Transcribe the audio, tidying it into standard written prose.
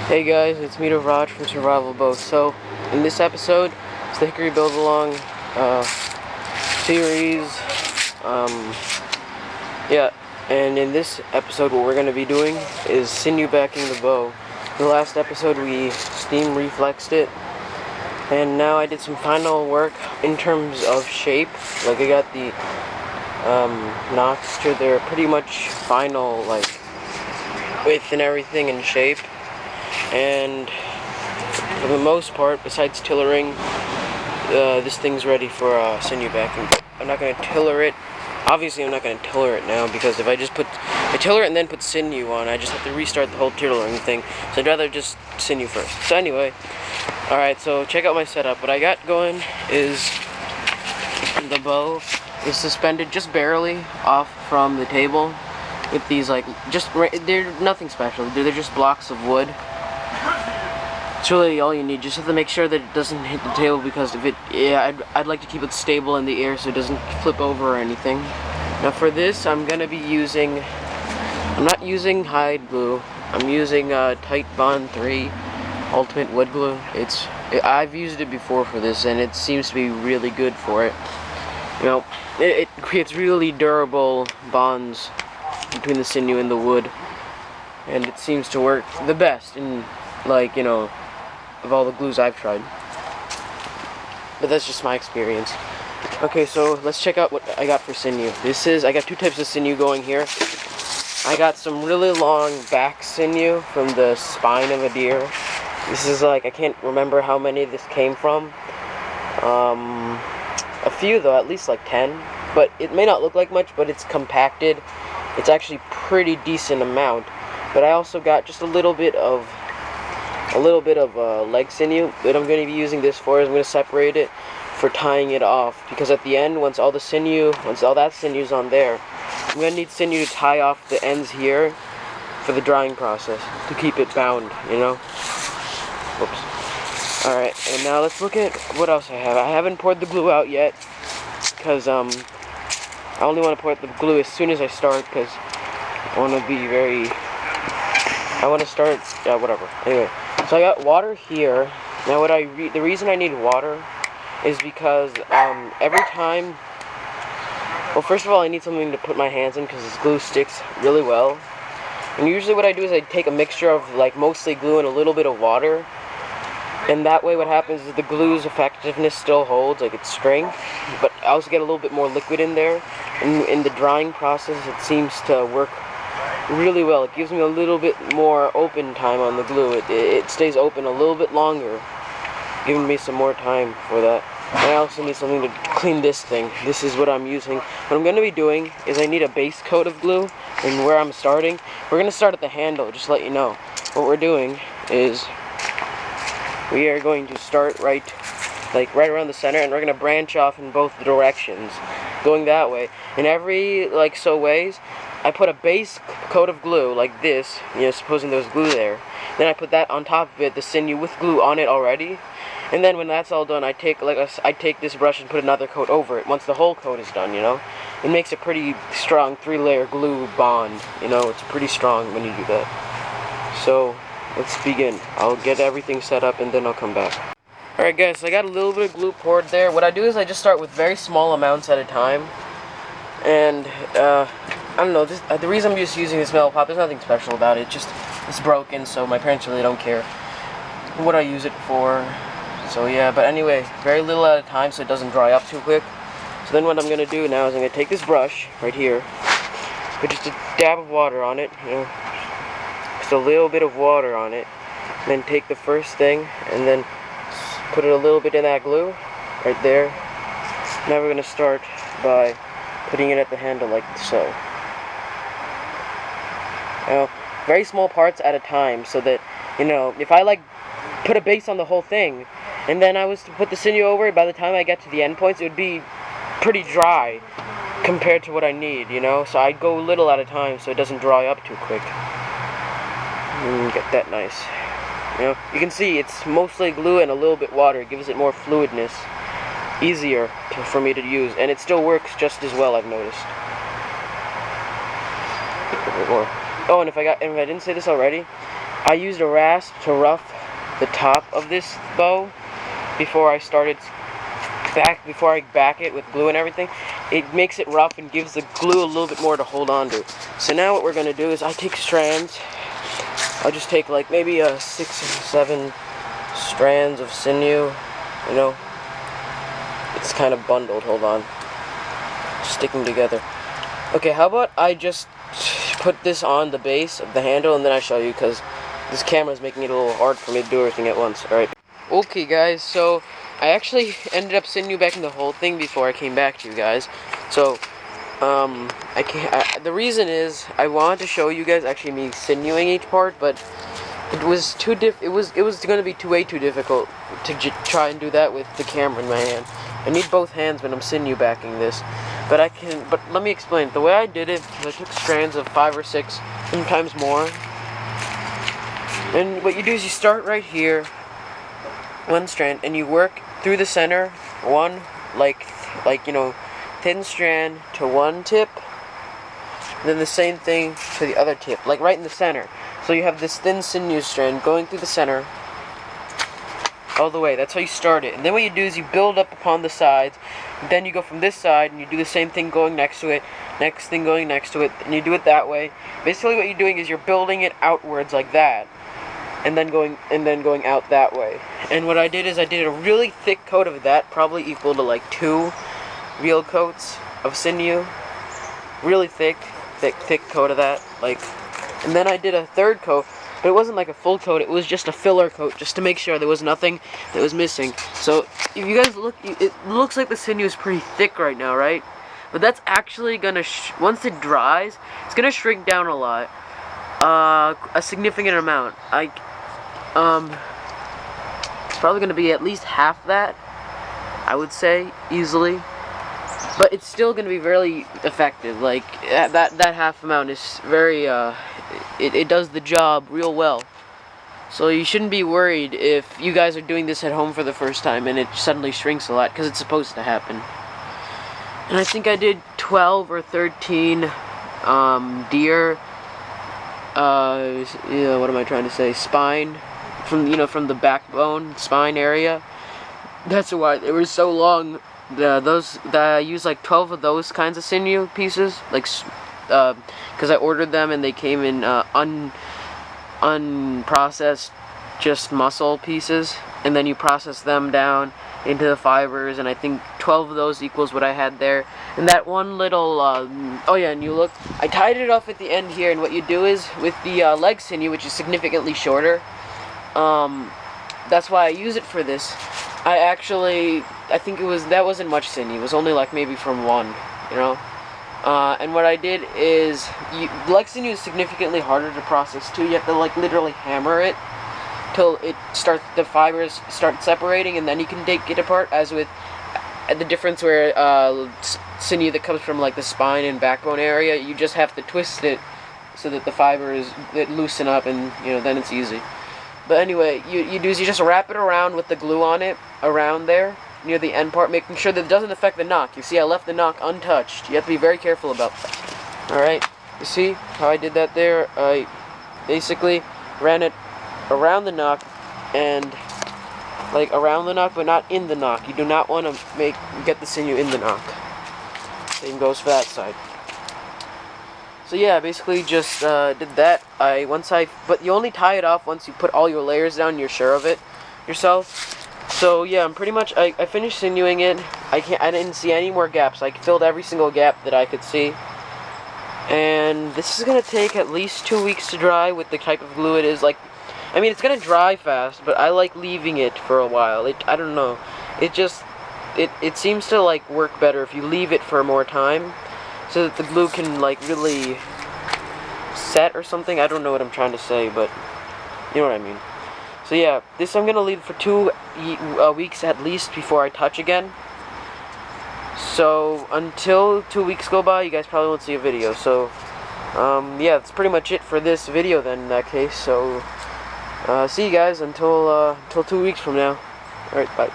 Hey guys, it's me, Raj from Survivalbows. So, in this episode, it's the Hickory Build Along series. Yeah, and in this episode, what we're going to be doing is sinew backing the bow. The last episode, we steam reflexed it, and now I did some final work in terms of shape. Like, I got the knots to their pretty much final, like, width and everything in shape. And for the most part, besides tillering, this thing's ready for sinew backing. But I'm not going to tiller it. Obviously, I'm not going to tiller it now, because if I just I tiller it and then put sinew on, I just have to restart the whole tillering thing. So I'd rather just sinew first. So anyway, alright, so check out my setup. What I got going is the bow is suspended just barely off from the table with these, like, they're nothing special. They're just blocks of wood. It's really all you need. Just have to make sure that it doesn't hit the table, because if it, I'd like to keep it stable in the air so it doesn't flip over or anything. Now for this, I'm not using hide glue. I'm using Tight Bond 3 Ultimate Wood Glue. I've used it before for this, and it seems to be really good for it. You know, it creates really durable bonds between the sinew and the wood, and it seems to work the best in, like, you know, of all the glues I've tried. But that's just my experience. Okay, so let's check out what I got for sinew. I got two types of sinew going here. I got some really long back sinew from the spine of a deer. This is, like, I can't remember how many this came from. A few though, at least like 10. But it may not look like much, but it's compacted. It's actually pretty decent amount. But I also got just a little bit of leg sinew that I'm going to be using this for. I'm going to separate it for tying it off, because at the end, once all that sinew's on there, I'm going to need sinew to tie off the ends here for the drying process to keep it bound, you know. Oops. Alright, and now let's look at what else I have. I haven't poured the glue out yet, because I only want to pour the glue as soon as I start, because I want to start, whatever. Anyway, so I got water here. Now the reason I need water is because every time, well, first of all, I need something to put my hands in, because this glue sticks really well. And usually what I do is I take a mixture of, like, mostly glue and a little bit of water. And that way what happens is the glue's effectiveness still holds, like, its strength, but I also get a little bit more liquid in there. And in the drying process, it seems to work really well. It gives me a little bit more open time on the glue. It stays open a little bit longer, giving me some more time for that. And I also need something to clean this thing. This is what I'm using. What I'm going to be doing is I need a base coat of glue, and where I'm starting, we're going to start at the handle, just to let you know. What we're doing is we are going to start right around the center, and we're going to branch off in both directions, going that way. In every, like, so ways, I put a base coat of glue, like this, you know, supposing there's glue there. Then I put that on top of it, the sinew with glue on it already. And then when that's all done, I take this brush and put another coat over it, once the whole coat is done, you know. It makes a pretty strong 3-layer glue bond, you know. It's pretty strong when you do that. So, let's begin. I'll get everything set up, and then I'll come back. Alright guys, so I got a little bit of glue poured there. What I do is I just start with very small amounts at a time. And, I don't know, the reason I'm just using this metal pot, there's nothing special about it. It's broken, so my parents really don't care what I use it for. So yeah, but anyway, very little at a time so it doesn't dry up too quick. So then what I'm going to do now is I'm going to take this brush right here, put just a dab of water on it, you know, just a little bit of water on it, and then take the first thing and then put it a little bit in that glue right there. Now we're going to start by putting it at the handle like so. Now, very small parts at a time, so that, you know, if I, like, put a base on the whole thing, and then I was to put the sinew over it, by the time I get to the end points, it would be pretty dry compared to what I need, you know? So I'd go little at a time so it doesn't dry up too quick. Get that nice. You know, you can see it's mostly glue and a little bit water. It gives it more fluidness. Easier for me to use, and it still works just as well, I've noticed. Oh, and if I didn't say this already, I used a rasp to rough the top of this bow before I back it with glue and everything. It makes it rough and gives the glue a little bit more to hold on to. So now what we're going to do is I take strands. I'll just take like maybe 6 or 7 strands of sinew. You know, it's kind of bundled. Hold on. Sticking together. Okay, how about I just put this on the base of the handle and then I show you, because this camera is making it a little hard for me to do everything at once. Alright. Okay guys, so I actually ended up sending you back in the whole thing before I came back to you guys. So, the reason is I wanted to show you guys actually me sinewing each part, but it was it was going to be way too difficult to try and do that with the camera in my hand. I need both hands when I'm sinew backing this. But let me explain. The way I did it, I took strands of 5 or 6, sometimes more. And what you do is you start right here, one strand, and you work through the center, one, like you know, thin strand to one tip, and then the same thing to the other tip, like right in the center. So you have this thin sinew strand going through the center, all the way. That's how you start it. And then what you do is you build up upon the sides. Then you go from this side and you do the same thing going next to it, next thing going next to it, and you do it that way. Basically what you're doing is you're building it outwards like that, and then going out that way. And what I did is I did a really thick coat of that, probably equal to like 2 real coats of sinew. Really thick coat of that, like. And then I did a third coat, but it wasn't like a full coat, it was just a filler coat, just to make sure there was nothing that was missing. So, if you guys look, it looks like the sinew is pretty thick right now, right? But that's actually gonna, once it dries, it's gonna shrink down a lot. A significant amount. It's probably gonna be at least half that, I would say, easily. But it's still gonna be very effective. Like, that half amount is very, it does the job real well. So you shouldn't be worried if you guys are doing this at home for the first time and it suddenly shrinks a lot, because it's supposed to happen. And I think I did 12 or 13 deer, what am I trying to say, spine, from the backbone, spine area. That's why they were so long. I used like 12 of those kinds of sinew pieces, like, because I ordered them and they came in unprocessed, just muscle pieces, and then you process them down into the fibers, and I think 12 of those equals what I had there. And that one little, oh yeah, and you look, I tied it off at the end here, and what you do is, with the leg sinew, which is significantly shorter, that's why I use it for this. I think that wasn't much sinew, it was only like maybe from one, you know? And what I did is, leg sinew is significantly harder to process too. You have to like literally hammer it till the fibers start separating, and then you can take it apart. As with the difference where sinew that comes from like the spine and backbone area, you just have to twist it so that the fibers loosen up, and then it's easy. But anyway, you do is you just wrap it around with the glue on it around there, near the end part, making sure that it doesn't affect the knock. You see, I left the knock untouched. You have to be very careful about that. Alright, you see how I did that there? I basically ran it around the knock, and like around the knock, but not in the knock. You do not want to get the sinew in the knock. Same goes for that side. So yeah, I basically just did that. But you only tie it off once you put all your layers down, you're sure of it yourself. So yeah, I'm pretty much, I finished sinewing it. I didn't see any more gaps. I filled every single gap that I could see. And this is gonna take at least 2 weeks to dry with the type of glue it is. Like, I mean, it's gonna dry fast, but I like leaving it for a while. I don't know. It seems to like work better if you leave it for more time, so that the glue can like really set or something. I don't know what I'm trying to say, but you know what I mean. So yeah, this I'm gonna leave for 2 weeks at least before I touch again. So until 2 weeks go by, you guys probably won't see a video. So yeah, that's pretty much it for this video then in that case. So see you guys until 2 weeks from now. Alright, bye.